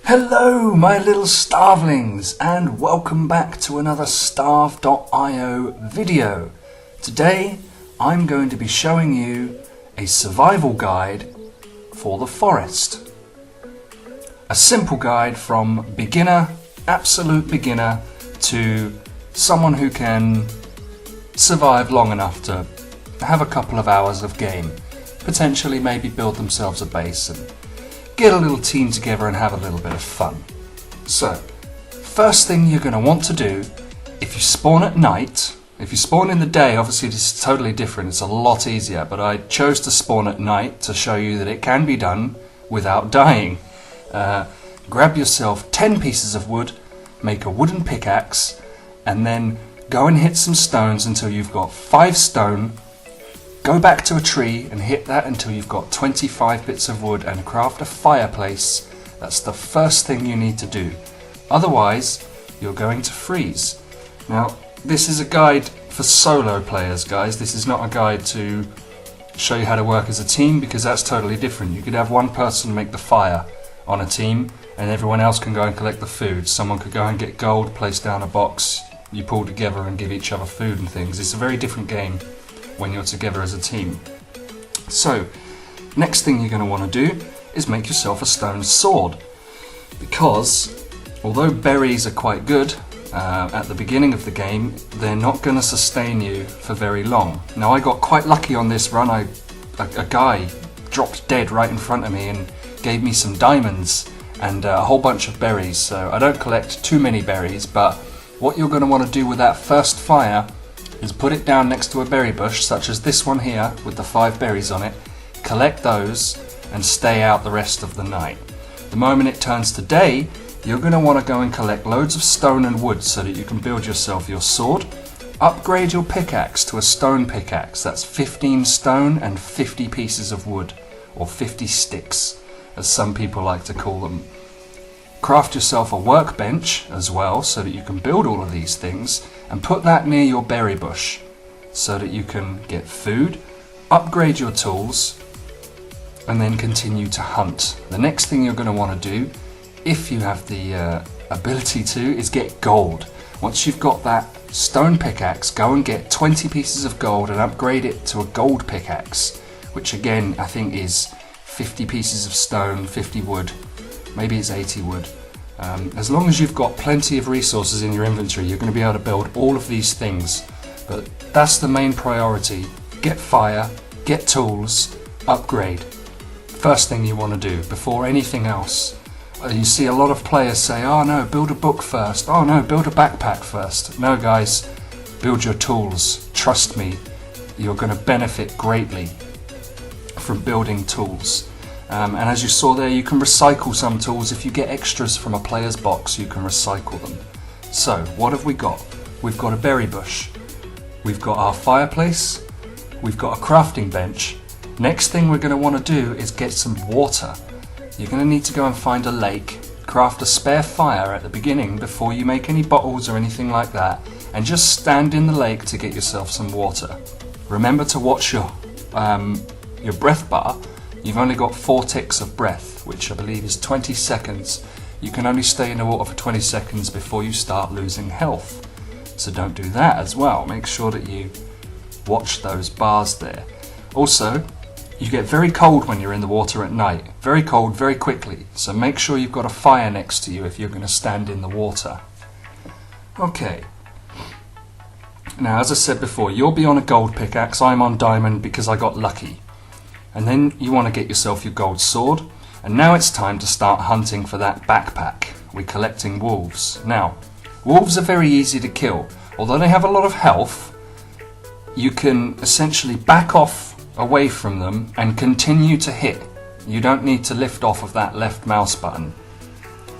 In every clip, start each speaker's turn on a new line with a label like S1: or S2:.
S1: Hello my little Starvelings, and welcome back to another Starve.io video. Today I'm going to be showing you a survival guide for the forest. A simple guide from beginner, absolute beginner, to someone who can survive long enough to have a couple of hours of game, potentially maybe build themselves a base and get a little team together and have a little bit of fun. So, first thing you're going to want to do, if you spawn at night, if you spawn in the day, obviously this is totally different, it's a lot easier, but I chose to spawn at night to show you that it can be done without dying. Grab yourself 10 pieces of wood, make a wooden pickaxe, and then go and hit some stones until you've got 5 stone. Go back to a tree and hit that until you've got 25 bits of wood and craft a fireplace. That's the first thing you need to do. Otherwise, you're going to freeze. Now, this is a guide for solo players, guys. This is not a guide to show you how to work as a team, because that's totally different. You could have one person make the fire on a team and everyone else can go and collect the food. Someone could go and get gold, place down a box, you pull together and give each other food and things. It's a very different game when you're together as a team. So, next thing you're going to want to do is make yourself a stone sword, because although berries are quite good at the beginning of the game, they're not going to sustain you for very long. Now, I got quite lucky on this run. A guy dropped dead right in front of me and gave me some diamonds and a whole bunch of berries, so I don't collect too many berries, but what you're going to want to do with that first fire is put it down next to a berry bush, such as this one here with the 5 berries on it, collect those and stay out the rest of the night. The moment it turns to day, you're going to want to go and collect loads of stone and wood so that you can build yourself your sword. Upgrade your pickaxe to a stone pickaxe, that's 15 stone and 50 pieces of wood, or 50 sticks as some people like to call them. Craft yourself a workbench as well so that you can build all of these things, and put that near your berry bush so that you can get food, upgrade your tools, and then continue to hunt. The next thing you're going to want to do, if you have the ability to, is get gold. Once you've got that stone pickaxe, go and get 20 pieces of gold and upgrade it to a gold pickaxe, which again I think is 50 pieces of stone, 50 wood, maybe it's 80 wood. As long as you've got plenty of resources in your inventory, you're going to be able to build all of these things. But that's the main priority. Get fire, get tools, upgrade. First thing you want to do before anything else. You see a lot of players say, oh no, build a book first. Oh no, build a backpack first. No guys, build your tools. Trust me, you're going to benefit greatly from building tools. And as you saw there, you can recycle some tools. If you get extras from a player's box, you can recycle them. So, what have we got? We've got a berry bush. We've got our fireplace. We've got a crafting bench. Next thing we're going to want to do is get some water. You're going to need to go and find a lake, craft a spare fire at the beginning before you make any bottles or anything like that, and just stand in the lake to get yourself some water. Remember to watch your breath bar. You've only got 4 ticks of breath, which I believe is 20 seconds. You can only stay in the water for 20 seconds before you start losing health. So don't do that as well. Make sure that you watch those bars there. Also, you get very cold when you're in the water at night. Very cold, very quickly. So make sure you've got a fire next to you if you're going to stand in the water. Okay. Now, as I said before, you'll be on a gold pickaxe. I'm on diamond because I got lucky. And then you want to get yourself your gold sword. And now it's time to start hunting for that backpack. We're collecting wolves. Now, wolves are very easy to kill. Although they have a lot of health, you can essentially back off away from them and continue to hit. You don't need to lift off of that left mouse button.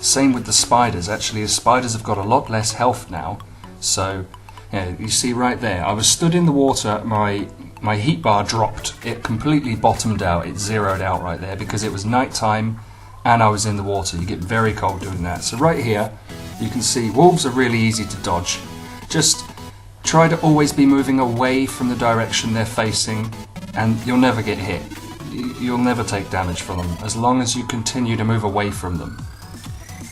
S1: Same with the spiders. Actually, the spiders have got a lot less health now. So, yeah, you see right there, I was stood in the water, my heat bar dropped. It completely bottomed out. It zeroed out right there because it was night time and I was in the water. You get very cold doing that. So right here, you can see wolves are really easy to dodge. Just try to always be moving away from the direction they're facing and you'll never get hit. You'll never take damage from them as long as you continue to move away from them.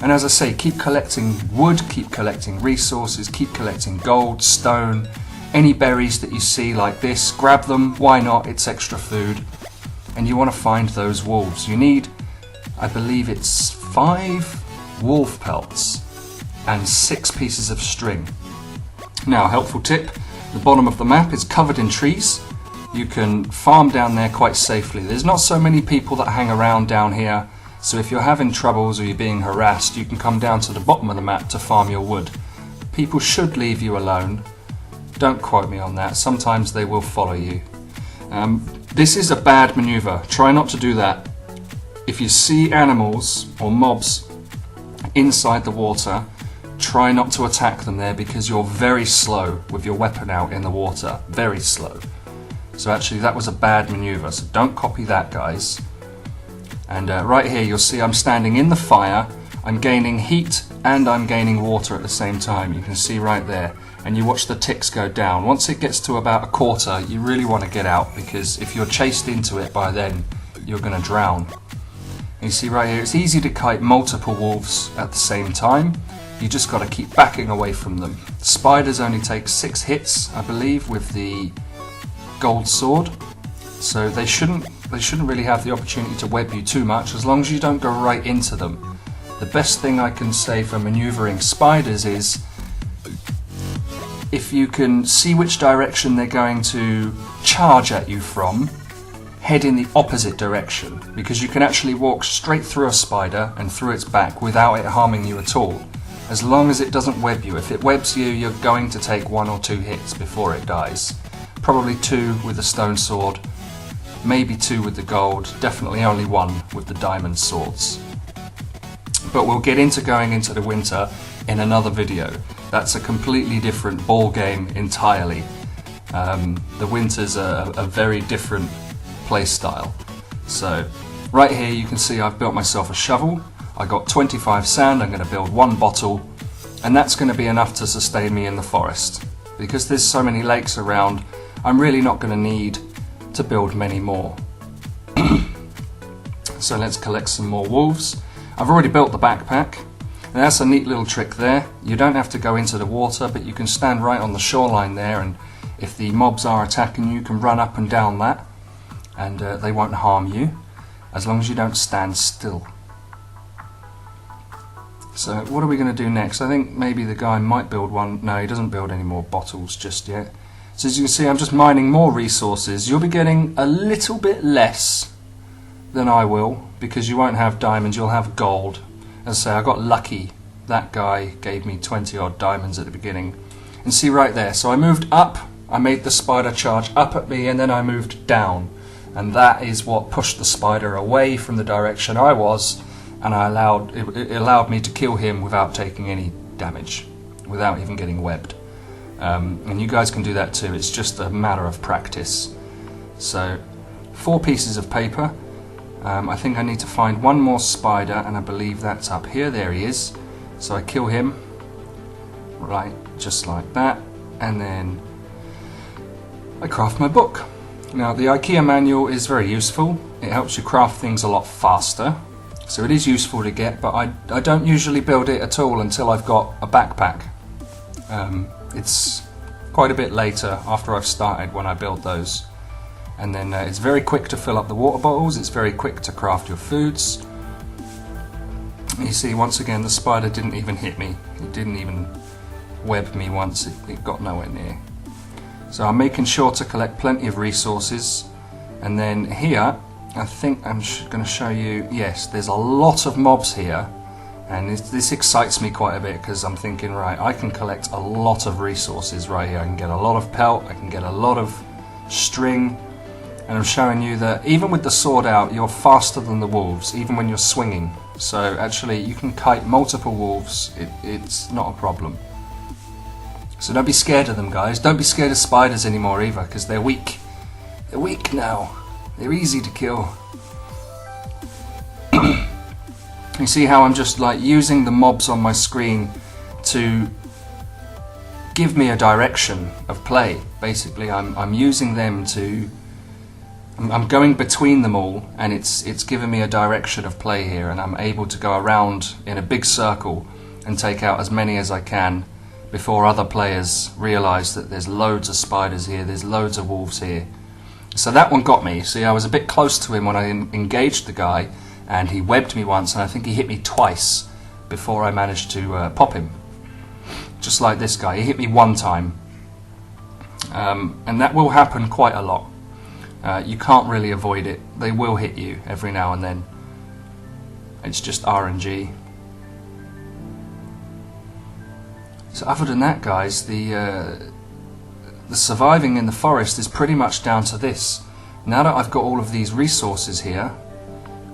S1: And as I say, keep collecting wood, keep collecting resources, keep collecting gold, stone, any berries that you see like this, grab them, why not, it's extra food. And you want to find those wolves. You need, I believe it's 5 wolf pelts and 6 pieces of string. Now, helpful tip, the bottom of the map is covered in trees. You can farm down there quite safely. There's not so many people that hang around down here, so if you're having troubles or you're being harassed, you can come down to the bottom of the map to farm your wood. People should leave you alone. Don't quote me on that. Sometimes they will follow you. This is a bad maneuver. Try not to do that. If you see animals or mobs inside the water, try not to attack them there because you're very slow with your weapon out in the water. Very slow. So actually that was a bad maneuver, so don't copy that, guys. And right here you'll see I'm standing in the fire, I'm gaining heat and I'm gaining water at the same time. You can see right there. And you watch the ticks go down. Once it gets to about a quarter, you really want to get out because if you're chased into it by then, you're going to drown. And you see right here, it's easy to kite multiple wolves at the same time. You just got to keep backing away from them. Spiders only take 6 hits, I believe, with the gold sword. So they shouldn't really have the opportunity to web you too much as long as you don't go right into them. The best thing I can say for maneuvering spiders is if you can see which direction they're going to charge at you from, head in the opposite direction, because you can actually walk straight through a spider and through its back without it harming you at all, as long as it doesn't web you. If it webs you, you're going to take 1 or 2 hits before it dies. Probably 2 with the stone sword, maybe 2 with the gold, definitely only 1 with the diamond swords. But we'll get into going into the winter in another video. That's a completely different ball game entirely. The winter's a very different play style. So right here you can see I've built myself a shovel. I got 25 sand, I'm going to build 1 bottle, and that's going to be enough to sustain me in the forest. Because there's so many lakes around, I'm really not going to need to build many more. So let's collect some more wolves. I've already built the backpack. And that's a neat little trick there. You don't have to go into the water, but you can stand right on the shoreline there, and if the mobs are attacking you, you can run up and down that, and they won't harm you, as long as you don't stand still. So what are we going to do next? I think maybe the guy might build one. No, he doesn't build any more bottles just yet. So as you can see, I'm just mining more resources. You'll be getting a little bit less than I will, because you won't have diamonds, you'll have gold. As I say, I got lucky. That guy gave me 20 odd diamonds at the beginning. And see right there, so I moved up, I made the spider charge up at me, and then I moved down. And that is what pushed the spider away from the direction I was, and it allowed me to kill him without taking any damage, without even getting webbed. And you guys can do that too, it's just a matter of practice. So, 4 pieces of paper. I think I need to find 1 more spider, and I believe that's up here. There he is. So I kill him, right, just like that, and then I craft my book. Now the IKEA manual is very useful. It helps you craft things a lot faster, so it is useful to get, but I don't usually build it at all until I've got a backpack. It's quite a bit later after I've started when I build those. And then it's very quick to fill up the water bottles, it's very quick to craft your foods. You see, once again, the spider didn't even hit me. It didn't even web me once, it got nowhere near. So I'm making sure to collect plenty of resources. And then here, I think I'm going to show you, yes, there's a lot of mobs here. And this excites me quite a bit because I'm thinking, right, I can collect a lot of resources right here. I can get a lot of pelt, I can get a lot of string. And I'm showing you that even with the sword out, you're faster than the wolves, even when you're swinging. So actually, you can kite multiple wolves, it's not a problem. So don't be scared of them, guys. Don't be scared of spiders anymore either, because they're weak. They're weak now. They're easy to kill. You see how I'm just like using the mobs on my screen to give me a direction of play. Basically, I'm using them to I'm going between them all, and it's given me a direction of play here, and I'm able to go around in a big circle and take out as many as I can before other players realise that there's loads of spiders here, there's loads of wolves here. So that one got me. See, I was a bit close to him when I engaged the guy, and he webbed me once, and I think he hit me twice before I managed to pop him. Just like this guy, he hit me one time. And that will happen quite a lot. You can't really avoid it. They will hit you every now and then. It's just RNG. So other than that, guys, the surviving in the forest is pretty much down to this. Now that I've got all of these resources here,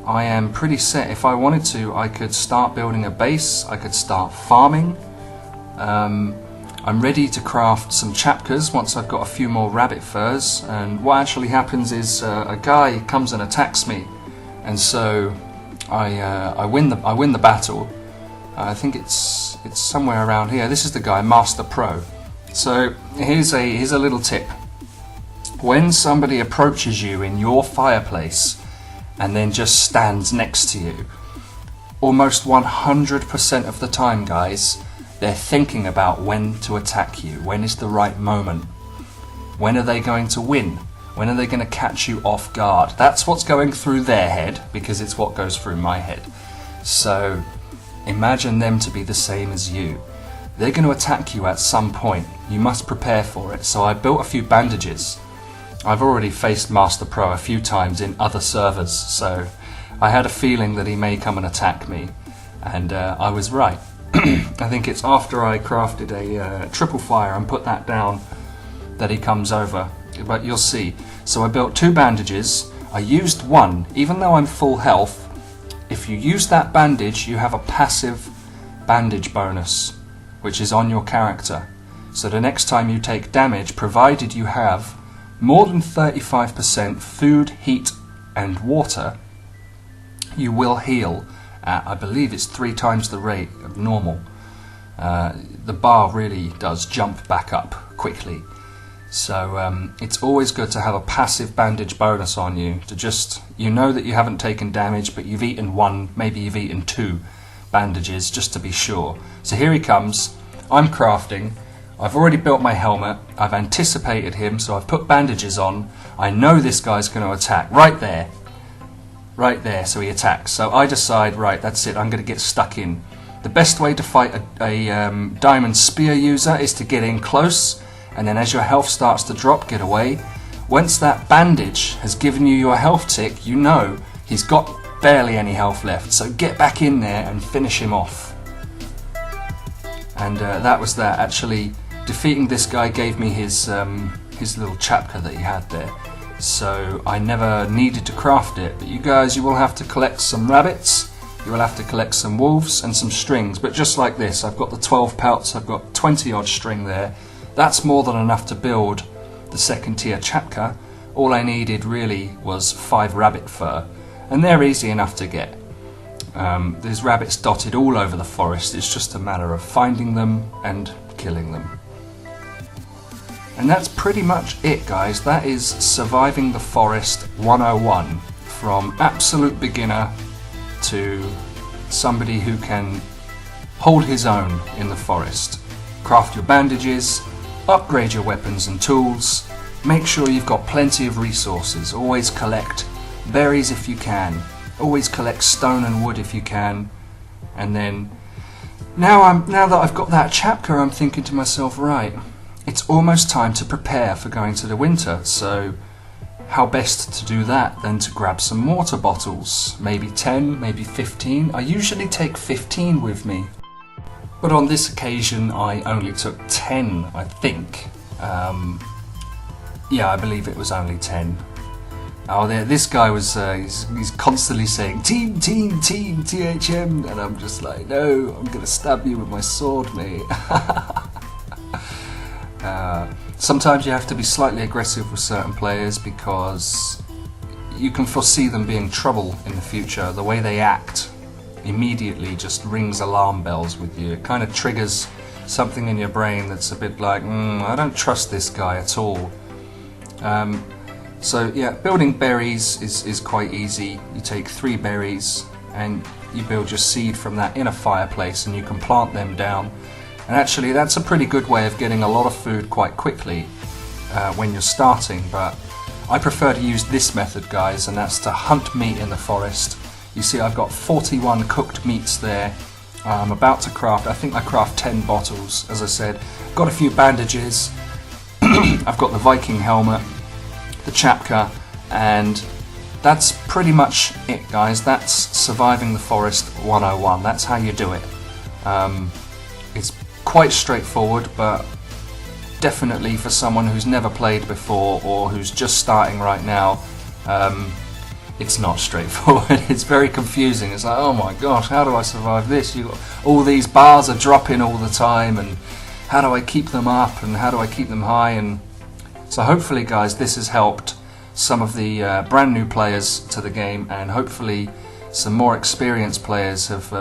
S1: I am pretty set. If I wanted to, I could start building a base, I could start farming. I'm ready to craft some chapkas once I've got a few more rabbit furs, and what actually happens is a guy comes and attacks me, and so I win the battle. I think it's somewhere around here. This is the guy, Master Pro. So here's a little tip. When somebody approaches you in your fireplace and then just stands next to you, almost 100% of the time, guys, they're thinking about when to attack you. When is the right moment? When are they going to win? When are they going to catch you off guard? That's what's going through their head, because it's what goes through my head. So imagine them to be the same as you. They're going to attack you at some point. You must prepare for it. So I built a few bandages. I've already faced Master Pro a few times in other servers, so I had a feeling that he may come and attack me, and I was right. I think it's after I crafted a triple fire and put that down that he comes over, but you'll see. So I built 2 bandages. I used one, even though I'm full health. If you use that bandage, you have a passive bandage bonus, which is on your character. So the next time you take damage, provided you have more than 35% food, heat and water, you will heal at, I believe it's 3 times the rate of normal. The bar really does jump back up quickly. So it's always good to have a passive bandage bonus on you, to just, you know that you haven't taken damage, but you've eaten 1, maybe you've eaten 2 bandages, just to be sure. So here he comes. I'm crafting. I've already built my helmet. I've anticipated him, so I've put bandages on. I know this guy's going to attack. Right there. Right there, so he attacks. So I decide, right, that's it, I'm going to get stuck in. The best way to fight a diamond spear user is to get in close, and then as your health starts to drop, get away. Once that bandage has given you your health tick, you know he's got barely any health left, so get back in there and finish him off. And that was that. Actually, defeating this guy gave me his little chapka that he had there. So I never needed to craft it, but you guys, you will have to collect some rabbits, you will have to collect some wolves and some strings, but just like this, I've got the 12 pelts, I've got 20 odd string there. That's more than enough to build the 2nd tier chapka. All I needed really was 5 rabbit fur, and they're easy enough to get. There's rabbits dotted all over the forest, it's just a matter of finding them and killing them. And that's pretty much it, guys. That is Surviving the Forest 101, from absolute beginner to somebody who can hold his own in the forest. Craft your bandages, upgrade your weapons and tools, make sure you've got plenty of resources, always collect berries if you can, always collect stone and wood if you can, and then now that I've got that chapter, I'm thinking to myself, right, it's almost time to prepare for going to the winter, so how best to do that than to grab some water bottles, maybe 10, maybe 15. I usually take 15 with me, but on this occasion I only took 10, I think. Yeah, I believe it was only 10. Oh, this guy was, he's constantly saying, team, team, team, THM, and I'm just like, no, I'm going to stab you with my sword, mate. Sometimes you have to be slightly aggressive with certain players because you can foresee them being trouble in the future. The way they act immediately just rings alarm bells with you. It kind of triggers something in your brain that's a bit like, I don't trust this guy at all. So yeah, building berries is quite easy. You take 3 berries and you build your seed from that in a fireplace, and you can plant them down. And actually that's a pretty good way of getting a lot of food quite quickly when you're starting, but I prefer to use this method, guys, and that's to hunt meat in the forest. You see I've got 41 cooked meats there. I'm about to craft, I think I craft 10 bottles, as I said. Got a few bandages, I've got the Viking helmet, the chapka, and that's pretty much it, guys. That's surviving the forest 101. That's how you do it. It's quite straightforward, but definitely for someone who's never played before or who's just starting right now, it's not straightforward. It's very confusing. It's like, oh my gosh, how do I survive this? You got all these bars are dropping all the time, and how do I keep them up, and how do I keep them high? And so hopefully, guys, this has helped some of the brand new players to the game, and hopefully some more experienced players have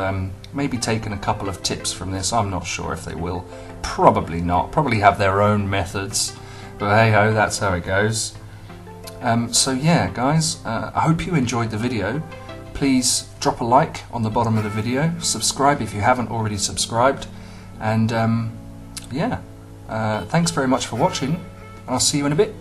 S1: maybe taken a couple of tips from this. I'm not sure if they will. Probably not. Probably have their own methods. But hey ho, that's how it goes. So yeah, guys, I hope you enjoyed the video. Please drop a like on the bottom of the video. Subscribe if you haven't already subscribed. And yeah, thanks very much for watching. And I'll see you in a bit.